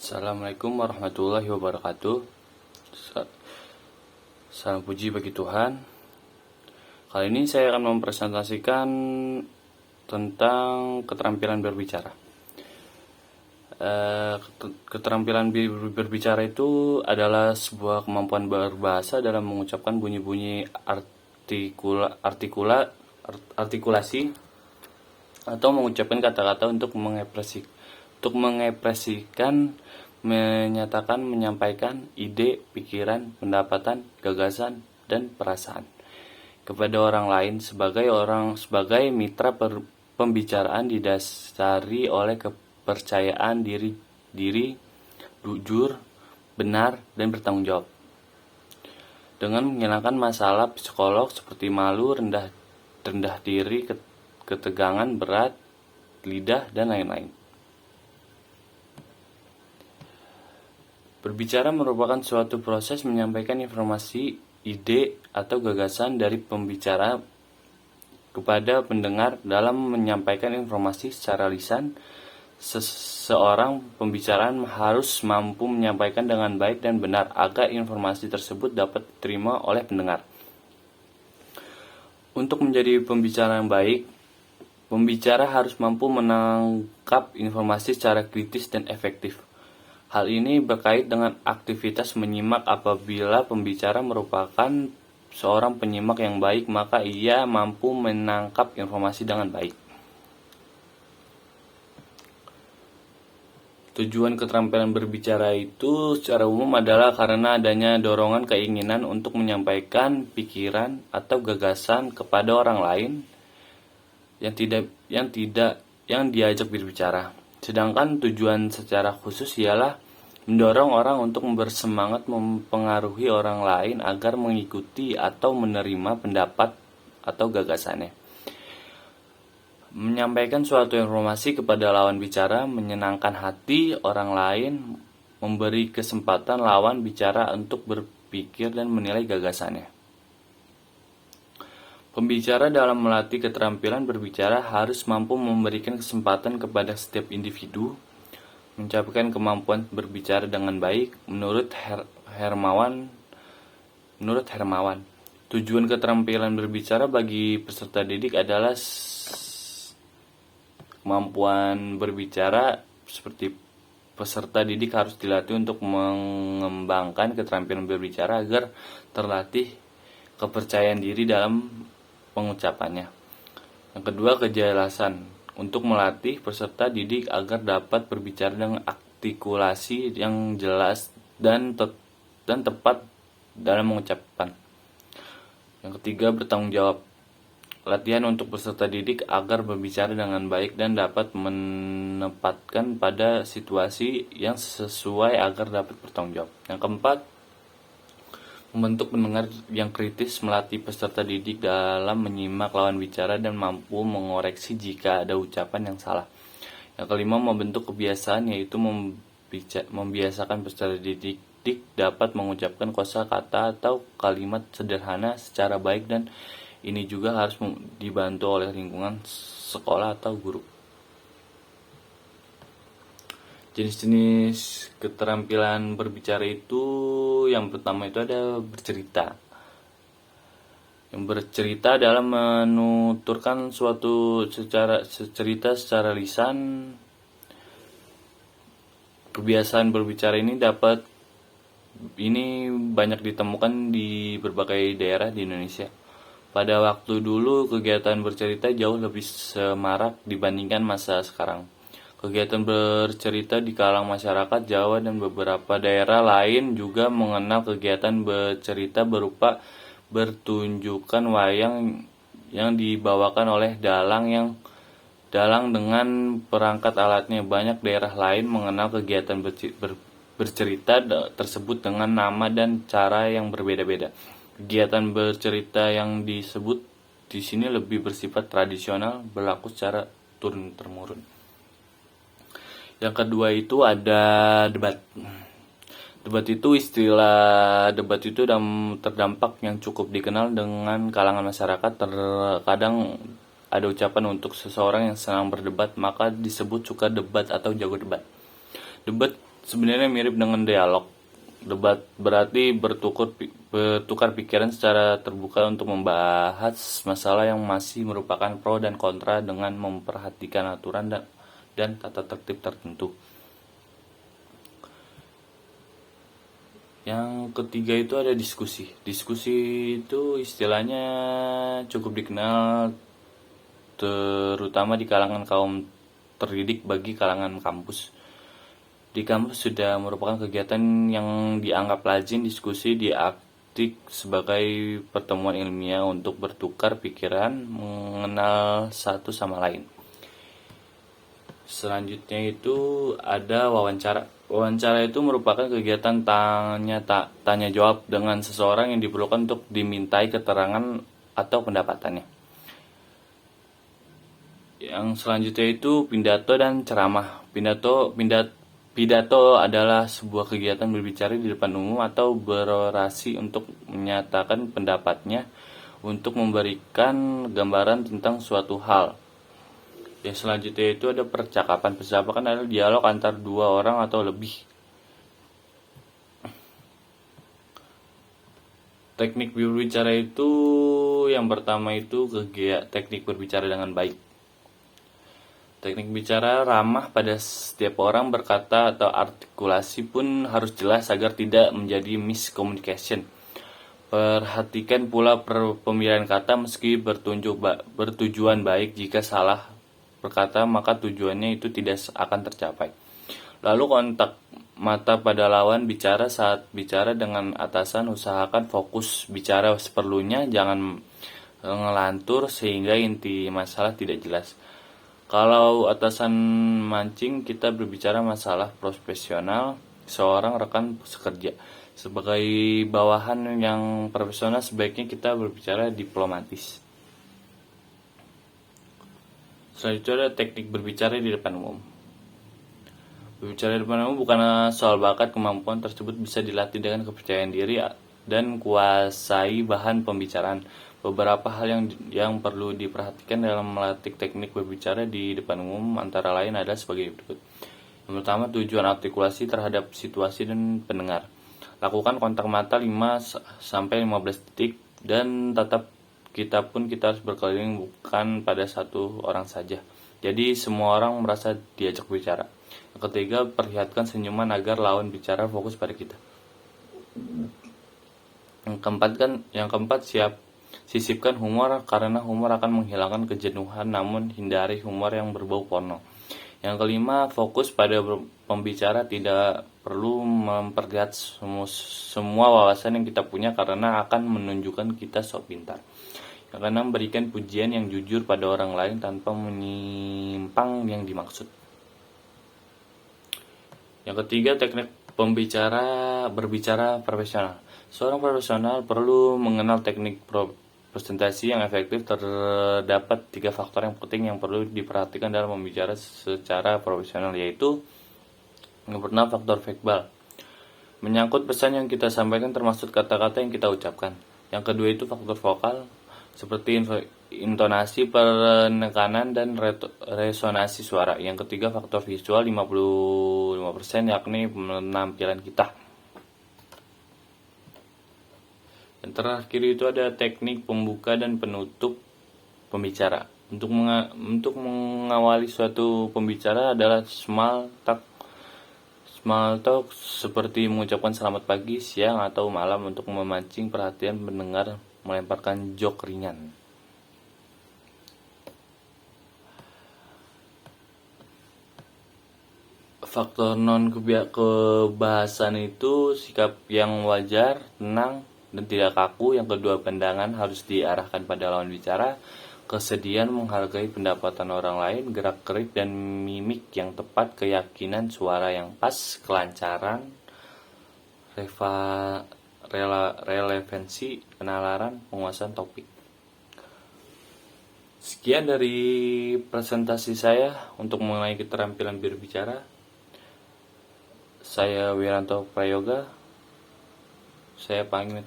Assalamualaikum warahmatullahi wabarakatuh. Salam puji bagi Tuhan. Kali ini saya akan mempresentasikan tentang keterampilan berbicara. Keterampilan berbicara itu adalah sebuah kemampuan berbahasa dalam mengucapkan bunyi-bunyi artikulasi atau mengucapkan kata-kata untuk mengekspresikan, menyatakan, menyampaikan ide, pikiran, pendapatan, gagasan, dan perasaan kepada orang lain sebagai mitra pembicaraan didasari oleh kepercayaan diri, jujur, benar, dan bertanggung jawab. Dengan menghilangkan masalah psikolog seperti malu, rendah diri, ketegangan, berat, lidah, dan lain-lain. Berbicara merupakan suatu proses menyampaikan informasi, ide, atau gagasan dari pembicara kepada pendengar. Dalam menyampaikan informasi secara lisan, seorang pembicaraan harus mampu menyampaikan dengan baik dan benar agar informasi tersebut dapat diterima oleh pendengar. Untuk menjadi pembicara yang baik, pembicara harus mampu menangkap informasi secara kritis dan efektif. Hal ini berkait dengan aktivitas menyimak. Apabila pembicara merupakan seorang penyimak yang baik, maka ia mampu menangkap informasi dengan baik. Tujuan keterampilan berbicara itu secara umum adalah karena adanya dorongan keinginan untuk menyampaikan pikiran atau gagasan kepada orang lain yang diajak berbicara. Sedangkan tujuan secara khusus ialah mendorong orang untuk bersemangat mempengaruhi orang lain agar mengikuti atau menerima pendapat atau gagasannya. Menyampaikan suatu informasi kepada lawan bicara menyenangkan hati orang lain, memberi kesempatan lawan bicara untuk berpikir dan menilai gagasannya. Pembicara dalam melatih keterampilan berbicara harus mampu memberikan kesempatan kepada setiap individu mencapai kemampuan berbicara dengan baik. Menurut Hermawan, tujuan keterampilan berbicara bagi peserta didik adalah kemampuan berbicara. Seperti peserta didik harus dilatih untuk mengembangkan keterampilan berbicara agar terlatih kepercayaan diri dalam pengucapannya. Yang kedua, kejelasan. Untuk melatih peserta didik agar dapat berbicara dengan artikulasi yang jelas dan tepat dalam mengucapkan. Yang ketiga, bertanggung jawab. Latihan untuk peserta didik agar berbicara dengan baik dan dapat menempatkan pada situasi yang sesuai agar dapat bertanggung jawab. Yang keempat, membentuk pendengar yang kritis, melatih peserta didik dalam menyimak lawan bicara dan mampu mengoreksi jika ada ucapan yang salah. Yang kelima, membentuk kebiasaan, yaitu membiasakan peserta didik dapat mengucapkan kosakata atau kalimat sederhana secara baik, dan ini juga harus dibantu oleh lingkungan sekolah atau guru. Jenis-jenis keterampilan berbicara itu, yang pertama itu ada bercerita. Yang bercerita dalam menuturkan suatu cerita secara lisan. Kebiasaan berbicara ini banyak ditemukan di berbagai daerah di Indonesia. Pada waktu dulu, kegiatan bercerita jauh lebih semarak dibandingkan masa sekarang. Kegiatan bercerita di kalangan masyarakat Jawa dan beberapa daerah lain juga mengenal kegiatan bercerita berupa pertunjukan wayang yang dibawakan oleh dalang dengan perangkat alatnya. Banyak daerah lain mengenal kegiatan bercerita tersebut dengan nama dan cara yang berbeda-beda. Kegiatan bercerita yang disebut di sini lebih bersifat tradisional, berlaku secara turun-temurun. Yang kedua itu ada debat. Istilah debat itu terdampak yang cukup dikenal dengan kalangan masyarakat. Terkadang ada ucapan untuk seseorang yang senang berdebat, maka disebut suka debat atau jago debat. Debat sebenarnya mirip dengan dialog. Debat berarti bertukar pikiran secara terbuka untuk membahas masalah yang masih merupakan pro dan kontra dengan memperhatikan aturan dan tata tertib tertentu. Yang ketiga itu ada diskusi. Diskusi itu istilahnya cukup dikenal terutama di kalangan kaum terdidik bagi kalangan kampus. Di kampus sudah merupakan kegiatan yang dianggap lazim. Diskusi diartik sebagai pertemuan ilmiah untuk bertukar pikiran, mengenal satu sama lain. Selanjutnya itu ada wawancara. Wawancara itu merupakan kegiatan tanya jawab dengan seseorang yang diperlukan untuk dimintai keterangan atau pendapatannya. Yang selanjutnya itu pidato dan ceramah. Pidato adalah sebuah kegiatan berbicara di depan umum atau berorasi untuk menyatakan pendapatnya, untuk memberikan gambaran tentang suatu hal. Yang selanjutnya itu ada percakapan. Percakapan adalah dialog antar dua orang atau lebih. Teknik berbicara itu yang pertama itu teknik berbicara dengan baik. Teknik bicara ramah pada setiap orang, berkata atau artikulasi pun harus jelas agar tidak menjadi miscommunication. Perhatikan pula pemilihan kata meski bertujuan baik. Jika salah berkata maka tujuannya itu tidak akan tercapai. Lalu kontak mata pada lawan bicara saat bicara dengan atasan. Usahakan fokus bicara seperlunya, jangan ngelantur sehingga inti masalah tidak jelas. Kalau atasan mancing, kita berbicara masalah profesional seorang rekan sekerja. Sebagai bawahan yang profesional, sebaiknya kita berbicara diplomatis. Selanjutnya ada teknik berbicara di depan umum. Berbicara di depan umum bukan soal bakat. Kemampuan tersebut bisa dilatih dengan kepercayaan diri dan kuasai bahan pembicaraan. Beberapa hal yang perlu diperhatikan dalam melatih teknik berbicara di depan umum antara lain adalah sebagai berikut. Yang pertama, tujuan artikulasi terhadap situasi dan pendengar. Lakukan kontak mata 5-15 detik dan kita harus berkeliling, bukan pada satu orang saja. Jadi semua orang merasa diajak bicara. Yang ketiga, perlihatkan senyuman agar lawan bicara fokus pada kita. Yang keempat, sisipkan humor karena humor akan menghilangkan kejenuhan, namun hindari humor yang berbau porno. Yang kelima, fokus pada pembicara, tidak perlu memperlihat semua wawasan yang kita punya karena akan menunjukkan kita sok pintar. Yang keenam, berikan pujian yang jujur pada orang lain tanpa menyimpang yang dimaksud. Yang ketiga, teknik berbicara profesional. Seorang profesional perlu mengenal teknik presentasi yang efektif. Terdapat 3 faktor yang penting yang perlu diperhatikan dalam membicara secara profesional, yaitu yang pertama, faktor verbal. Menyangkut pesan yang kita sampaikan termasuk kata-kata yang kita ucapkan. Yang kedua itu faktor vokal, seperti intonasi, penekanan, dan resonansi suara. Yang ketiga faktor visual 55%, yakni penampilan kita. Yang terakhir itu ada teknik pembuka dan penutup pembicara. Untuk mengawali suatu pembicara adalah small talk seperti mengucapkan selamat pagi, siang, atau malam untuk memancing perhatian pendengar, melemparkan joke ringan. Faktor non-kebahasan itu sikap yang wajar, tenang, dan tidak kaku. Yang kedua, pandangan harus diarahkan pada lawan bicara. Kesediaan menghargai pendapatan orang lain, gerak-gerik dan mimik yang tepat, keyakinan suara yang pas, kelancaran, relevansi, penalaran, penguasaan topik. Sekian dari presentasi saya untuk mengenai keterampilan berbicara. Saya Wiranto Prayoga. Saya pamit.